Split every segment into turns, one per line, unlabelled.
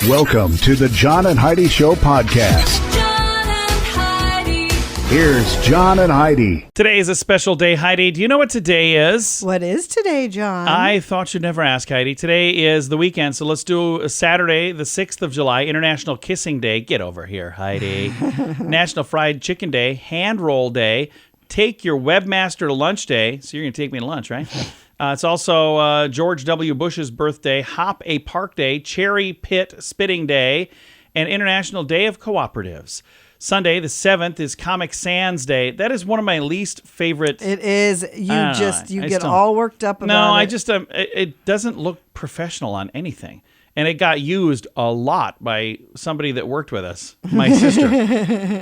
Welcome to the John and Heidi Show podcast.
John and Heidi.
Here's John and Heidi.
Today is a special day, Heidi. Do you know what today is?
What is today, John?
I thought you'd never ask, Heidi. Today is the weekend, so let's do Saturday, the 6th of July, International Kissing Day. Get over here, Heidi. National Fried Chicken Day, Hand Roll Day, Take Your Webmaster to Lunch Day. So you're going to take me to lunch, right? It's also George W. Bush's birthday, Hop a Park Day, Cherry Pit Spitting Day, and International Day of Cooperatives. Sunday, the 7th, is Comic Sans Day. That is one of my least favorite.
It is. You get all worked up about it.
It doesn't look professional on anything. And it got used a lot by somebody that worked with us, my sister.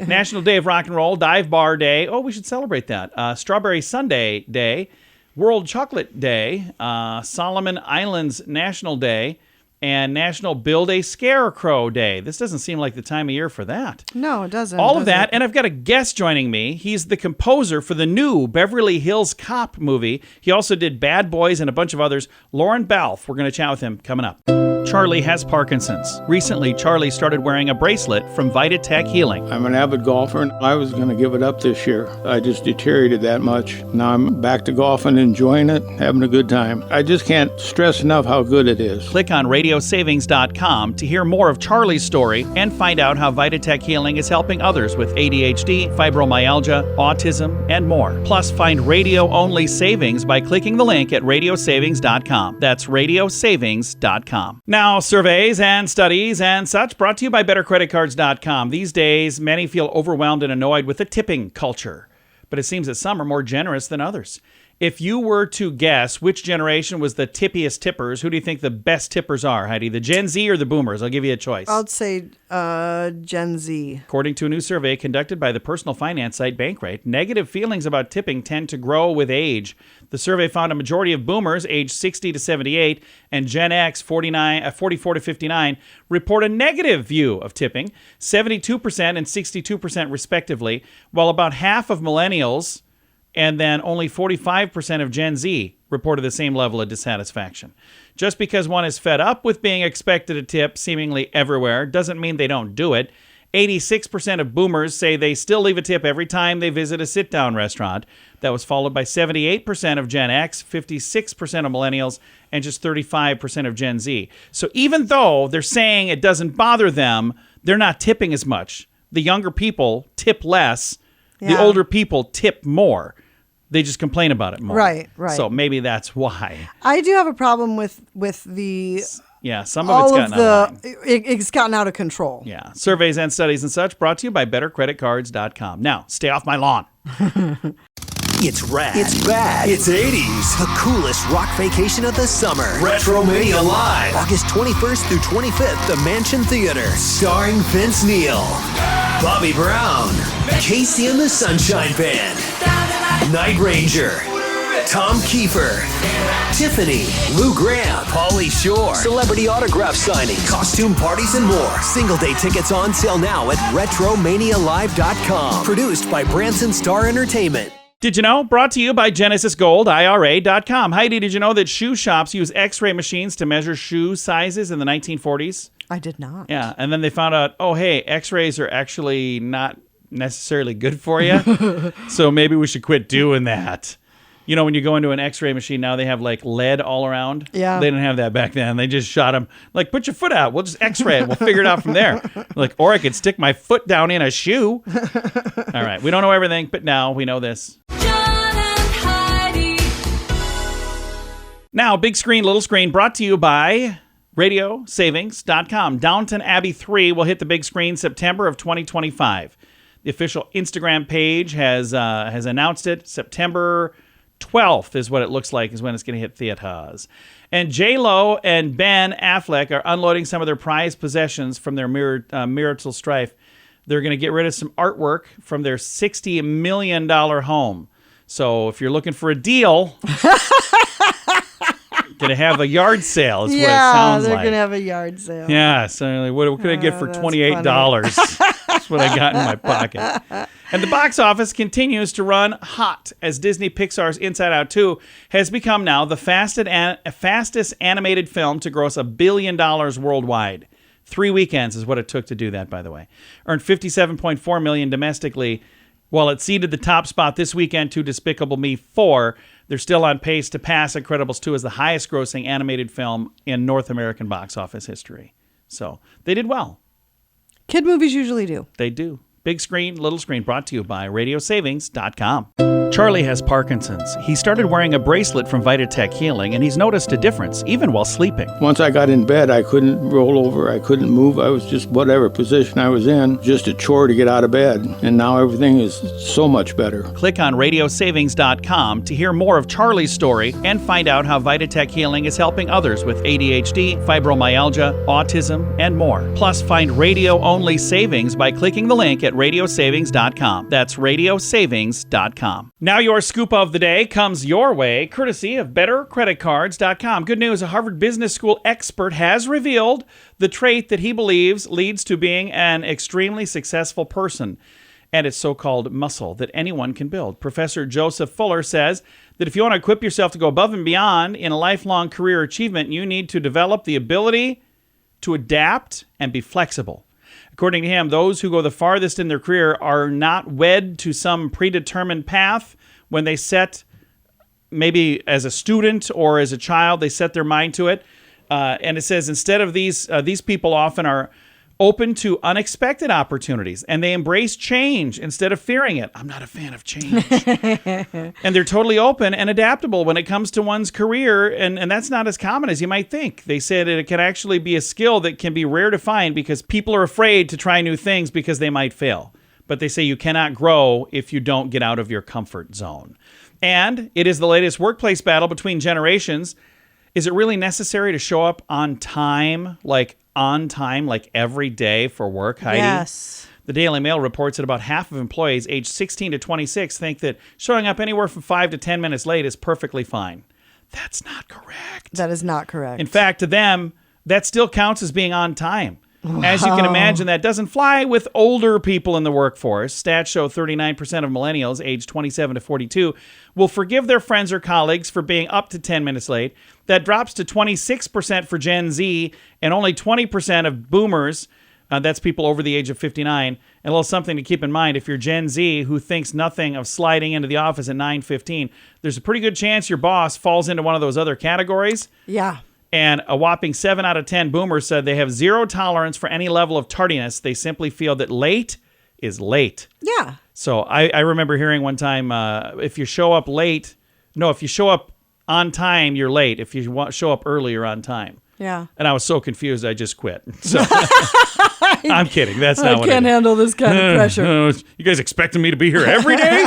National Day of Rock and Roll, Dive Bar Day. Oh, we should celebrate that. Strawberry Sundae Day, World Chocolate Day, Solomon Islands National Day, and National Build a Scarecrow Day. This doesn't seem like the time of year for that.
No, it doesn't.
All of that, and I've got a guest joining me. He's the composer for the new Beverly Hills Cop movie. He also did Bad Boys and a bunch of others. Lorne Balfe. We're going to chat with him coming up. Charlie has Parkinson's. Recently, Charlie started wearing a bracelet from Vitatech Healing.
I'm an avid golfer, and I was going to give it up this year. I just deteriorated that much. Now I'm back to golfing, enjoying it, having a good time. I just can't stress enough how good it is.
Click on radiosavings.com to hear more of Charlie's story and find out how Vitatech Healing is helping others with ADHD, fibromyalgia, autism, and more. Plus, find radio-only savings by clicking the link at radiosavings.com. That's radiosavings.com. Now, surveys and studies and such brought to you by BetterCreditCards.com. These days, many feel overwhelmed and annoyed with the tipping culture, but it seems that some are more generous than others. If you were to guess which generation was the tippiest tippers, who do you think the best tippers are, Heidi? The Gen Z or the Boomers? I'll give you a choice.
I'd say Gen Z.
According to a new survey conducted by the personal finance site Bankrate, negative feelings about tipping tend to grow with age. The survey found a majority of Boomers aged 60 to 78 and Gen X 44 to 59 report a negative view of tipping, 72% and 62% respectively, while about half of Millennials and then only 45% of Gen Z reported the same level of dissatisfaction. Just because one is fed up with being expected to tip seemingly everywhere doesn't mean they don't do it. 86% of Boomers say they still leave a tip every time they visit a sit-down restaurant. That was followed by 78% of Gen X, 56% of Millennials, and just 35% of Gen Z. So even though they're saying it doesn't bother them, they're not tipping as much. The younger people tip less. Yeah. The older people tip more. They just complain about it more.
Right.
So maybe that's why.
I do have a problem with the...
Yeah, some of it's gotten out of line.
It's gotten out of control.
Yeah. Surveys and studies and such brought to you by BetterCreditCards.com. Now, stay off my lawn.
It's rad. It's bad. It's 80s. The coolest rock vacation of the summer. Retromania Live. August 21st through 25th, the Mansion Theater. Starring Vince Neil, Bobby Brown, Casey and the Sunshine Band, Night Ranger, Tom Kiefer, Tiffany, Lou Graham, Pauly Shore, celebrity autograph signing, costume parties, and more. Single day tickets on sale now at RetromaniaLive.com. Produced by Branson Star Entertainment.
Did you know? Brought to you by GenesisGoldIRA.com. Heidi, did you know that shoe shops use x-ray machines to measure shoe sizes in the 1940s?
I did not.
Yeah, and then they found out, oh, hey, x-rays are actually not necessarily good for you, so maybe we should quit doing that. You know, when you go into an x-ray machine now, they have like lead all around.
Yeah.
They didn't have that back then. They just shot them, like, put your foot out. We'll just x-ray it. We'll figure it out from there. Like, or I could stick my foot down in a shoe. All right. We don't know everything, but now we know this.
John and Heidi.
Now, big screen, little screen, brought to you by RadioSavings.com. Downton Abbey 3 will hit the big screen September of 2025. The official Instagram page has announced it. September 12th is what it looks like is when it's going to hit theaters. And J-Lo and Ben Affleck are unloading some of their prized possessions from their marital strife. They're going to get rid of some artwork from their $60 million home. So if you're looking for a deal, going to have a yard sale is what it sounds like.
Yeah, they're going to have a yard sale.
Yeah, so what could I get for $28? That's what I got in my pocket. And the box office continues to run hot as Disney Pixar's Inside Out 2 has become now the fastest animated film to gross $1 billion worldwide. 3 weekends is what it took to do that, by the way. Earned $57.4 million domestically. While it ceded the top spot this weekend to Despicable Me 4, they're still on pace to pass Incredibles 2 as the highest-grossing animated film in North American box office history. So they did well.
Kid movies usually do.
They do. Big screen, little screen, brought to you by RadioSavings.com. Charlie has Parkinson's. He started wearing a bracelet from Vitatech Healing, and he's noticed a difference, even while sleeping.
Once I got in bed, I couldn't roll over. I couldn't move. I was just whatever position I was in, just a chore to get out of bed. And now everything is so much better.
Click on RadioSavings.com to hear more of Charlie's story and find out how Vitatech Healing is helping others with ADHD, fibromyalgia, autism, and more. Plus, find radio-only savings by clicking the link at RadioSavings.com. That's RadioSavings.com. Now your scoop of the day comes your way, courtesy of BetterCreditCards.com. Good news, a Harvard Business School expert has revealed the trait that he believes leads to being an extremely successful person, and it's so-called muscle that anyone can build. Professor Joseph Fuller says that if you want to equip yourself to go above and beyond in a lifelong career achievement, you need to develop the ability to adapt and be flexible. According to him, those who go the farthest in their career are not wed to some predetermined path when they set, maybe as a student or as a child, they set their mind to it. And it says instead of these people often are open to unexpected opportunities, and they embrace change instead of fearing it. I'm not a fan of change. And they're totally open and adaptable when it comes to one's career, and that's not as common as you might think. They said it can actually be a skill that can be rare to find because people are afraid to try new things because they might fail. But they say you cannot grow if you don't get out of your comfort zone. And it is the latest workplace battle between generations. Is it really necessary to show up on time, like every day for work, Heidi?
Yes.
The Daily Mail reports that about half of employees aged 16 to 26 think that showing up anywhere from 5 to 10 minutes late is perfectly fine. That's not correct.
That is not correct.
In fact, to them, that still counts as being on time. Wow. As you can imagine, that doesn't fly with older people in the workforce. Stats show 39% of millennials aged 27 to 42 will forgive their friends or colleagues for being up to 10 minutes late. That drops to 26% for Gen Z and only 20% of boomers. That's people over the age of 59. And a little something to keep in mind, if you're Gen Z who thinks nothing of sliding into the office at 9:15, there's a pretty good chance your boss falls into one of those other categories.
Yeah.
And a whopping 7 out of 10 boomers said they have zero tolerance for any level of tardiness. They simply feel that late is late.
Yeah.
So I remember hearing one time, if you show up on time, you're late. If you show up early, you're on time.
Yeah.
And I was so confused, I just quit. So I'm kidding. That's not what
I can't handle this kind of pressure.
You guys expecting me to be here every day?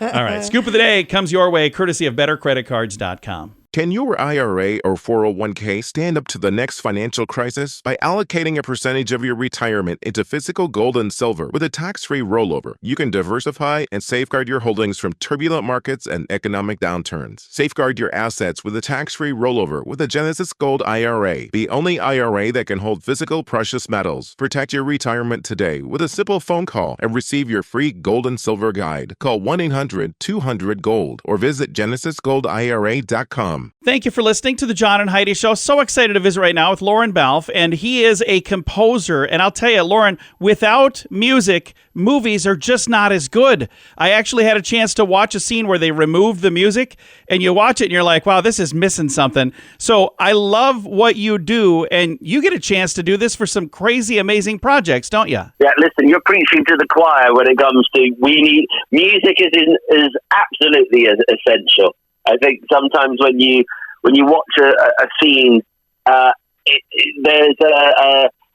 All right. Scoop of the day comes your way, courtesy of BetterCreditCards.com.
Can your IRA or 401k stand up to the next financial crisis? By allocating a percentage of your retirement into physical gold and silver with a tax-free rollover, you can diversify and safeguard your holdings from turbulent markets and economic downturns. Safeguard your assets with a tax-free rollover with a Genesis Gold IRA, the only IRA that can hold physical precious metals. Protect your retirement today with a simple phone call and receive your free gold and silver guide. Call 1-800-200-GOLD or visit genesisgoldira.com.
Thank you for listening to the John and Heidi Show. So excited to visit right now with Lorne Balfe, and he is a composer. And I'll tell you, Lorne, without music, movies are just not as good. I actually had a chance to watch a scene where they removed the music, and you watch it and you're like, wow, this is missing something. So I love what you do, and you get a chance to do this for some crazy, amazing projects, don't you?
Yeah, listen, you're preaching to the choir when it comes to music is absolutely essential. I think sometimes when you watch a scene, there's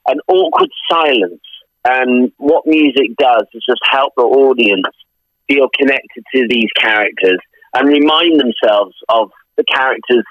an awkward silence, and what music does is just help the audience feel connected to these characters and remind themselves of the character's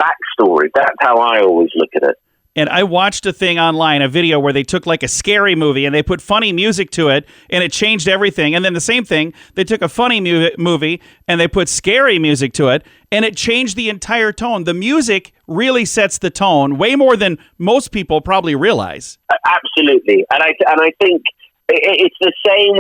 backstory. That's how I always look at it.
And I watched a thing online, a video where they took like a scary movie and they put funny music to it and it changed everything. And then the same thing, they took a funny movie and they put scary music to it and it changed the entire tone. The music really sets the tone way more than most people probably realize. Absolutely.
And I think it's the same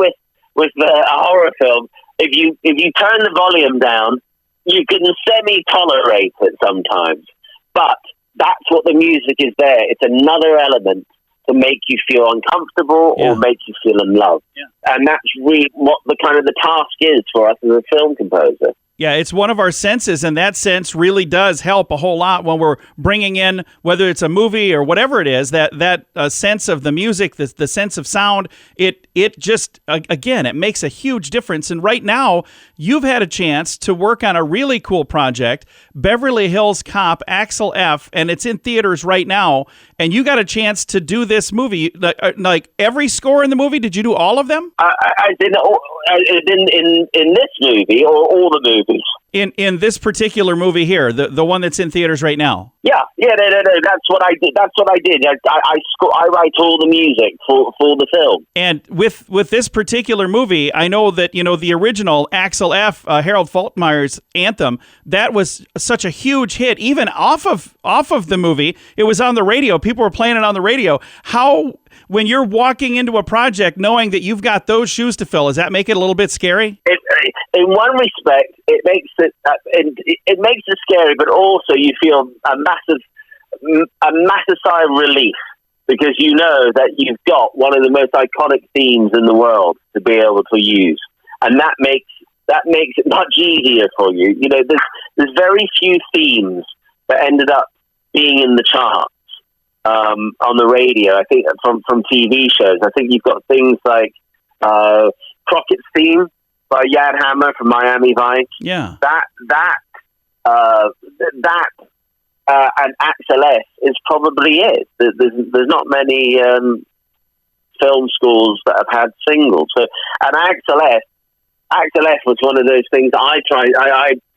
with a horror film. If you turn the volume down, you can semi-tolerate it sometimes. But that's what the music is there. It's another element to make you feel uncomfortable or make you feel in love. And that's really what the kind of the task is for us as a film composer.
Yeah, it's one of our senses, and that sense really does help a whole lot when we're bringing in, whether it's a movie or whatever it is, that sense of the music, the sense of sound. It just, again, it makes a huge difference. And right now, you've had a chance to work on a really cool project, Beverly Hills Cop, Axel F., and it's in theaters right now. And you got a chance to do this movie, like every score in the movie. Did you do all of them?
I did in this movie or all the movies.
In this particular movie here, the one that's in theaters right now.
No. That's what I did. I write all the music for the film.
And with this particular movie, I know that the original Axel F. Harold Faltermeyer's anthem, that was such a huge hit, even off of the movie. It was on the radio. People were playing it on the radio. How, when you're walking into a project knowing that you've got those shoes to fill, does that make it a little bit scary?
In one respect, it makes it scary, but also you feel a massive sigh of relief, because you know that you've got one of the most iconic themes in the world to be able to use, and that makes it much easier for you. There's very few themes that ended up being in the charts on the radio. I think from TV shows. I think you've got things like Crockett's theme by Jan Hammer from Miami Vice.
Yeah.
And Axel F is probably it. There's not many film scores that have had singles. So, and Axel F was one of those things I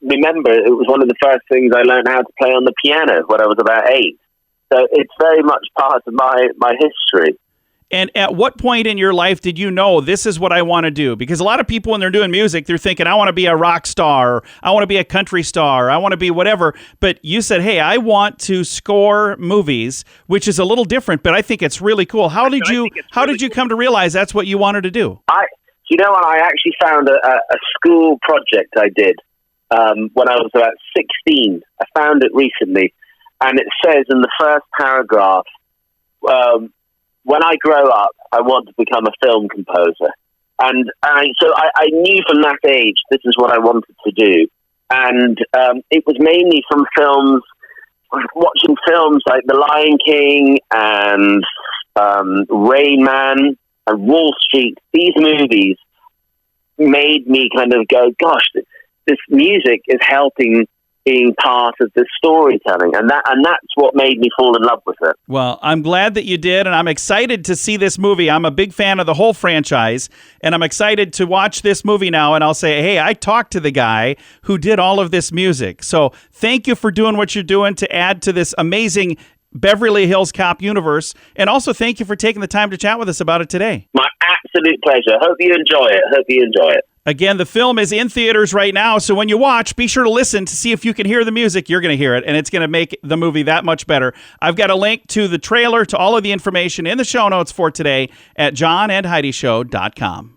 remember it was one of the first things I learned how to play on the piano when I was about 8. So it's very much part of my history.
And at what point in your life did you know this is what I want to do? Because a lot of people, when they're doing music, they're thinking, I want to be a rock star, or I want to be a country star, I want to be whatever. But you said, hey, I want to score movies, which is a little different, but I think it's really cool. How did you come to realize that's what you wanted to do?
I actually found a school project I did when I was about 16. I found it recently, and it says in the first paragraph, when I grow up, I want to become a film composer. And so I knew from that age this is what I wanted to do. And it was mainly from films, watching films like The Lion King and Rain Man and Wall Street. These movies made me kind of go, gosh, this music is helping being part of the storytelling, and that's what made me fall in love with it.
Well, I'm glad that you did, and I'm excited to see this movie. I'm a big fan of the whole franchise, and I'm excited to watch this movie now, and I'll say, hey, I talked to the guy who did all of this music. So thank you for doing what you're doing to add to this amazing Beverly Hills Cop universe, and also thank you for taking the time to chat with us about it today.
My absolute pleasure. Hope you enjoy it.
Again, the film is in theaters right now, so when you watch, be sure to listen to see if you can hear the music. You're going to hear it, and it's going to make the movie that much better. I've got a link to the trailer, to all of the information in the show notes for today at johnandheidishow.com.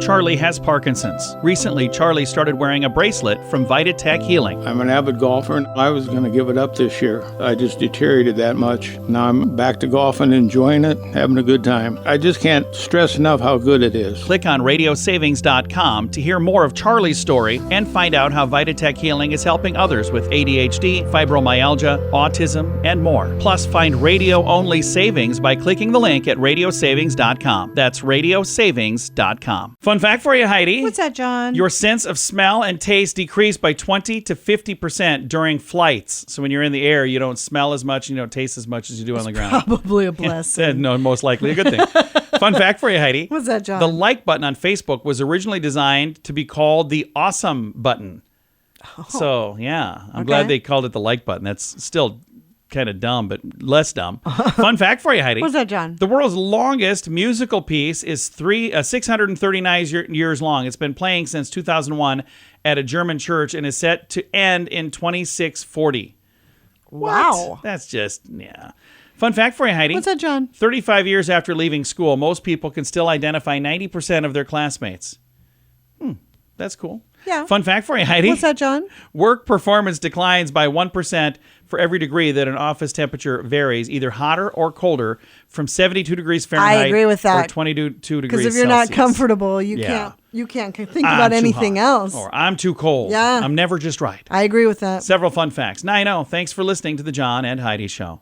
Charlie has Parkinson's. Recently, Charlie started wearing a bracelet from Vitatech Healing.
I'm an avid golfer, and I was going to give it up this year. I just deteriorated that much. Now I'm back to golfing, enjoying it, having a good time. I just can't stress enough how good it is.
Click on radiosavings.com to hear more of Charlie's story and find out how Vitatech Healing is helping others with ADHD, fibromyalgia, autism, and more. Plus, find radio-only savings by clicking the link at radiosavings.com. That's radiosavings.com. Fun fact for you, Heidi.
What's that, John?
Your sense of smell and taste decrease by 20 to 50% during flights. So when you're in the air, you don't smell as much and you don't taste as much as you do on the ground.
Probably a blessing.
No, most likely a good thing. Fun fact for you, Heidi.
What's that, John?
The like button on Facebook was originally designed to be called the awesome button. Oh. So, yeah. I'm glad they called it the like button. That's still kind of dumb, but less dumb. Fun fact for you, Heidi.
What's that, John?
The world's longest musical piece is 639 years long. It's been playing since 2001 at a German church and is set to end in 2640.
Wow.
What? That's just, yeah. Fun fact for you, Heidi.
What's that, John?
35 years after leaving school, most people can still identify 90% of their classmates. That's cool.
Yeah.
Fun fact for you, Heidi.
What's that, John?
Work performance declines by 1% for every degree that an office temperature varies, either hotter or colder, from 72 degrees Fahrenheit
I agree with that.
or 22 degrees
Because if you're
Celsius.
not comfortable, you can't think about anything else.
Or I'm too cold.
Yeah.
I'm never just right.
I agree with that.
Several fun facts. Now I know. Thanks for listening to the John and Heidi Show.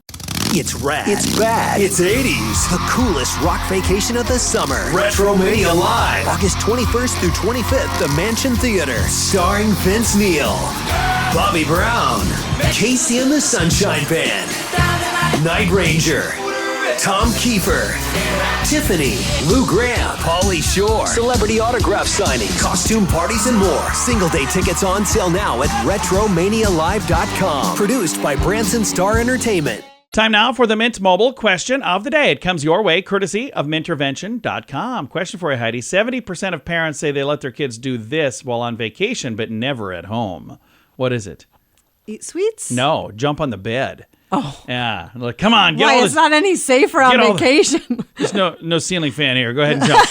It's rad. It's bad. It's 80s. The coolest rock vacation of the summer. Retromania Live. August 21st through 25th, the Mansion Theater. Starring Vince Neil, Bobby Brown, Casey and the Sunshine Band, Night Ranger, Tom Kiefer, Tiffany, Lou Graham, Pauly Shore, celebrity autograph signing, costume parties, and more. Single day tickets on sale now at RetromaniaLive.com. Produced by Branson Star Entertainment.
Time now for the Mint Mobile question of the day. It comes your way courtesy of Mintervention.com. Question for you, Heidi. 70% of parents say they let their kids do this while on vacation, but never at home. What is it?
Eat sweets?
No, jump on the bed.
Oh.
Yeah. Like, come on.
Why, it's not any safer on vacation.
There's no ceiling fan here. Go ahead and jump.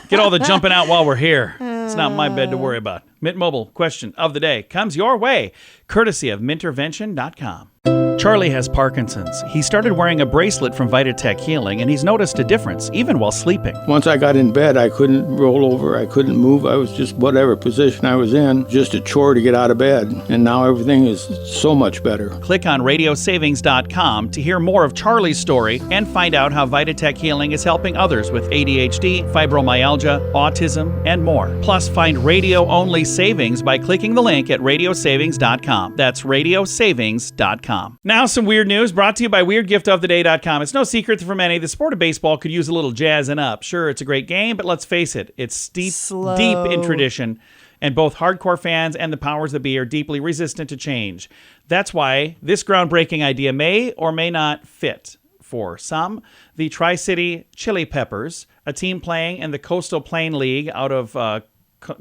Get all the jumping out while we're here. It's not my bed to worry about. Mint Mobile question of the day comes your way courtesy of Mintervention.com. Charlie has Parkinson's. He started wearing a bracelet from Vitatech Healing, and he's noticed a difference, even while sleeping.
Once I got in bed, I couldn't roll over. I couldn't move. I was just whatever position I was in, just a chore to get out of bed. And now everything is so much better.
Click on radiosavings.com to hear more of Charlie's story and find out how Vitatech Healing is helping others with ADHD, fibromyalgia, autism, and more. Plus, find radio-only savings by clicking the link at radiosavings.com. That's radiosavings.com. Now, some weird news brought to you by WeirdGiftOfTheDay.com. It's no secret that for many, the sport of baseball could use a little jazzing up. Sure, it's a great game, but let's face it, it's deep in tradition, and both hardcore fans and the powers that be are deeply resistant to change. That's why this groundbreaking idea may or may not fit for some. The Tri-City Chili Peppers, a team playing in the Coastal Plain League out of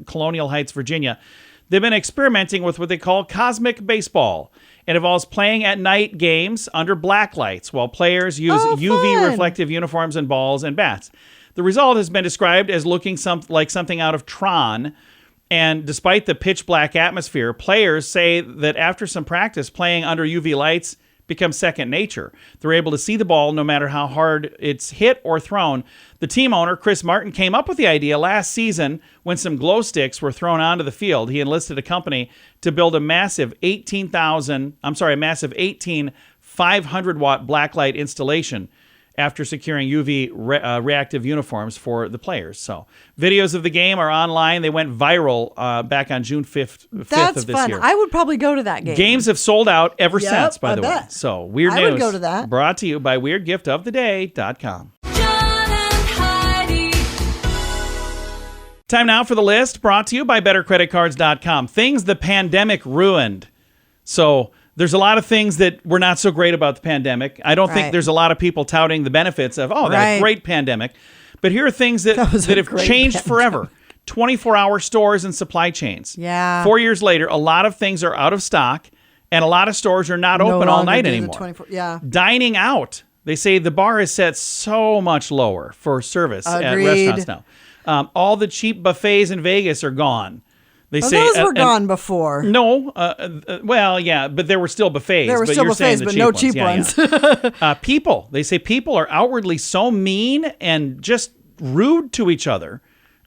Colonial Heights, Virginia, they've been experimenting with what they call cosmic baseball. It involves playing at night games under black lights while players use UV reflective uniforms and balls and bats. The result has been described as looking like something out of Tron. And despite the pitch black atmosphere, players say that after some practice, playing under UV lights becomes second nature. They're able to see the ball no matter how hard it's hit or thrown. The team owner, Chris Martin, came up with the idea last season when some glow sticks were thrown onto the field. He enlisted a company to build a massive 18 500-watt blacklight installation after securing UV reactive uniforms for the players. So videos of the game are online. They went viral back on June 5th of this
fun.
year.
I would probably go to that game.
Games have sold out ever since, by the way. So weird news.
I would go to that.
Brought to you by WeirdGiftOfTheDay.com.
John and Heidi.
Time now for the list, brought to you by BetterCreditCards.com. Things the pandemic ruined. So there's a lot of things that were not so great about the pandemic. I don't think there's a lot of people touting the benefits of, that great pandemic. But here are things that have changed forever. 24-hour stores and supply chains.
Yeah.
4 years later, a lot of things are out of stock, and a lot of stores are not open all night anymore. Dining out. They say the bar is set so much lower for service at restaurants now. All the cheap buffets in Vegas are gone. They say
those were gone before.
No, well, yeah, but there were still buffets.
There were still buffets, but no cheap ones.
People, they say people are outwardly so mean and just rude to each other,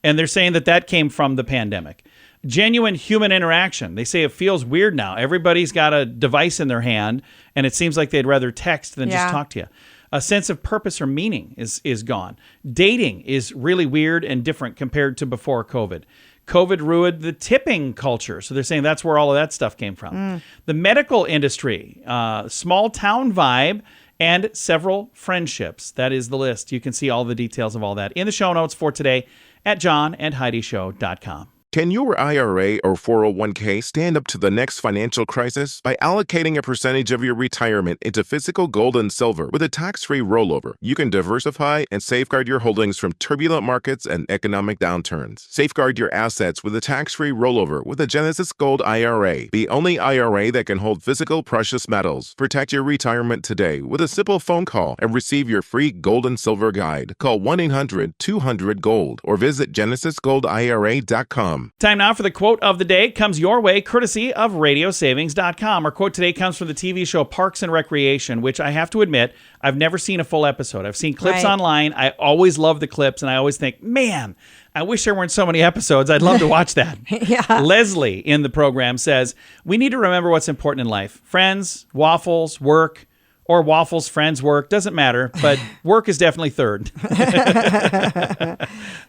and they're saying that came from the pandemic. Genuine human interaction. They say it feels weird now. Everybody's got a device in their hand, and it seems like they'd rather text than just talk to you. A sense of purpose or meaning is gone. Dating is really weird and different compared to before COVID. COVID ruined the tipping culture. So they're saying that's where all of that stuff came from. The medical industry, small town vibe, and several friendships. That is the list. You can see all the details of all that in the show notes for today at johnandheidishow.com.
Can your IRA or 401k stand up to the next financial crisis? By allocating a percentage of your retirement into physical gold and silver with a tax-free rollover, you can diversify and safeguard your holdings from turbulent markets and economic downturns. Safeguard your assets with a tax-free rollover with a Genesis Gold IRA, the only IRA that can hold physical precious metals. Protect your retirement today with a simple phone call and receive your free gold and silver guide. Call 1-800-200-GOLD or visit genesisgoldira.com radiosavings.com.
Time now for the quote of the day. It comes your way courtesy of radiosavings.com. Our quote today comes from the TV show Parks and Recreation, which I have to admit, I've never seen a full episode. I've seen clips online. I always love the clips, and I always think, man, I wish there weren't so many episodes. I'd love to watch that.
Yeah.
Leslie in the program says, we need to remember what's important in life. Friends, waffles, work, or waffles, friends, work. Doesn't matter, but work is definitely third.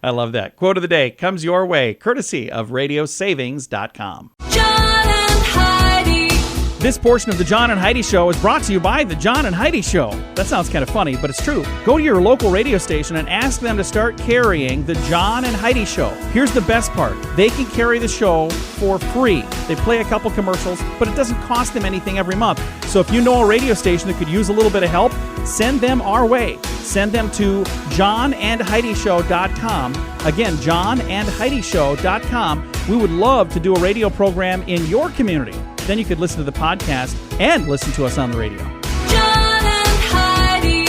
I love that. Quote of the day comes your way, courtesy of radiosavings.com.
John and Heidi.
This portion of the John and Heidi Show is brought to you by the John and Heidi Show. That sounds kind of funny, but it's true. Go to your local radio station and ask them to start carrying the John and Heidi Show. Here's the best part. They can carry the show for free. They play a couple commercials, but it doesn't cost them anything every month. So if you know a radio station that could use a little bit of help, send them our way. Send them to johnandheidishow.com. Again, johnandheidishow.com. We would love to do a radio program in your community. Then you could listen to the podcast and listen to us on the radio.
John and Heidi.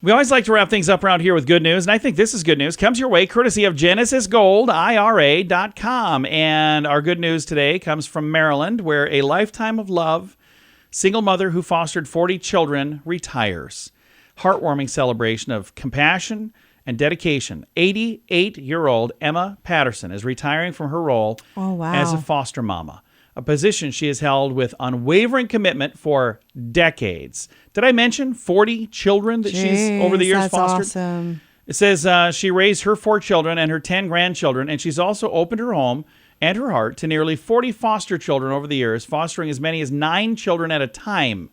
We always like to wrap things up around here with good news, and I think this is good news. Comes your way courtesy of GenesisGoldIRA.com. And our good news today comes from Maryland, where a lifetime of love, single mother who fostered 40 children, retires. Heartwarming celebration of compassion and dedication. 88-year-old Emma Patterson is retiring from her role as a foster mama, a position she has held with unwavering commitment for decades. Did I mention 40 children that she's over the years
that's
fostered?
Awesome.
It says she raised her 4 children and her 10 grandchildren, and she's also opened her home and her heart to nearly 40 foster children over the years, fostering as many as 9 children at a time.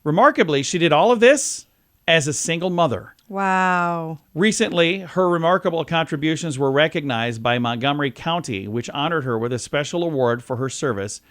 Remarkably, she did all of this as a single mother.
Wow.
Recently, her remarkable contributions were recognized by Montgomery County, which honored her with a special award for her service.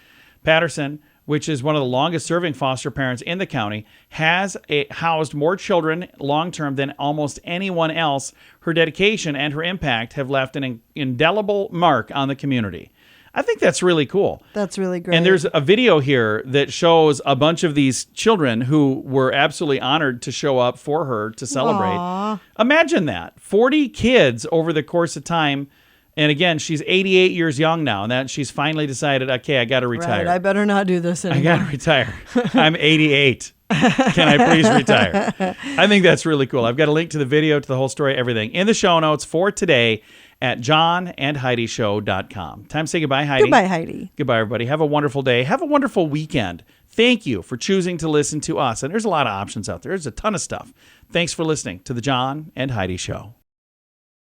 Patterson, which is one of the longest-serving foster parents in the county, has housed more children long-term than almost anyone else. Her dedication and her impact have left an indelible mark on the community. I think that's really cool.
That's really great.
And there's a video here that shows a bunch of these children who were absolutely honored to show up for her to celebrate.
Aww.
Imagine that. 40 kids over the course of time. And again, she's 88 years young now, and that she's finally decided, okay, I got to retire.
Right, I better not do this anymore.
I got to retire. I'm 88. Can I please retire? I think that's really cool. I've got a link to the video, to the whole story, everything in the show notes for today at johnandheidishow.com. Time to say goodbye, Heidi.
Goodbye, Heidi.
Goodbye, everybody. Have a wonderful day. Have a wonderful weekend. Thank you for choosing to listen to us. And there's a lot of options out there. There's a ton of stuff. Thanks for listening to the John and Heidi Show.